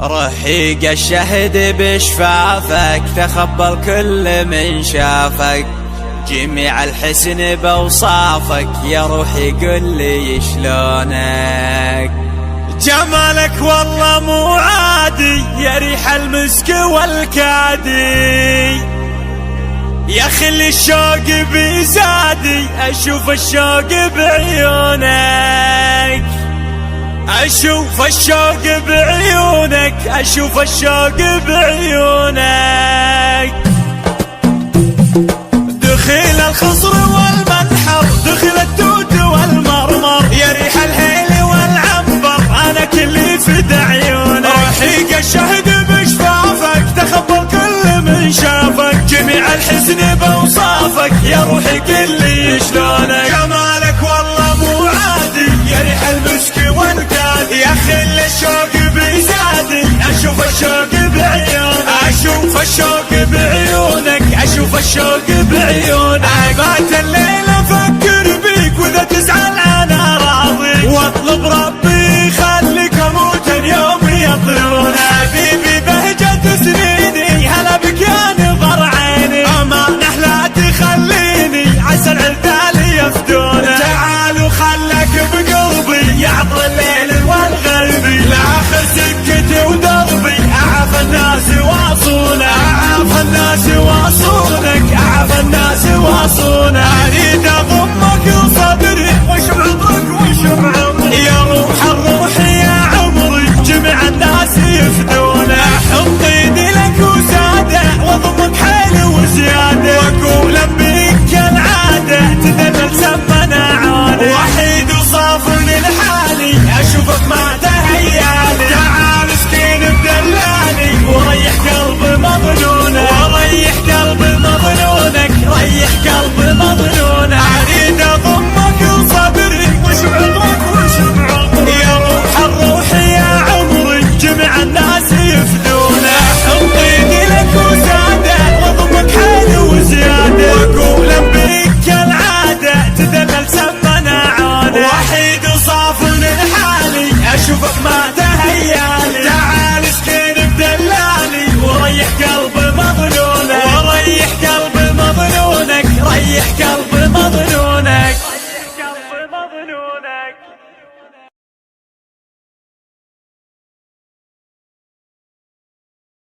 رحيق الشهد بشفافك، تخبل كل من شافك، جميع الحسن بوصافك، يا روحي قل لي شلونك. جمالك والله مو عادي، يا ريح المسك والكادي، يا خلي الشوق بزادي، اشوف الشوق بعيونك، اشوف الشوق بعيونك، اشوف الشوق بعيونك. دخيل الخصر والمنحر، دخل التوت والمرمر، يا ريح الهيل والعنبر، انا كلي فدا عيونك. رحيق الشهد بشفافك، تخبل كل من شافك، جميع الحسن بوصافك، يا روحي كلي شلونك. جمالك والله مو عادي، يا ريح المسك والكادي، يا خل الشوق بزادي، اشوف الشوق بعيونك، اشوف الشوق بعيونك، اشوف الشوق بعيونك. بات الليل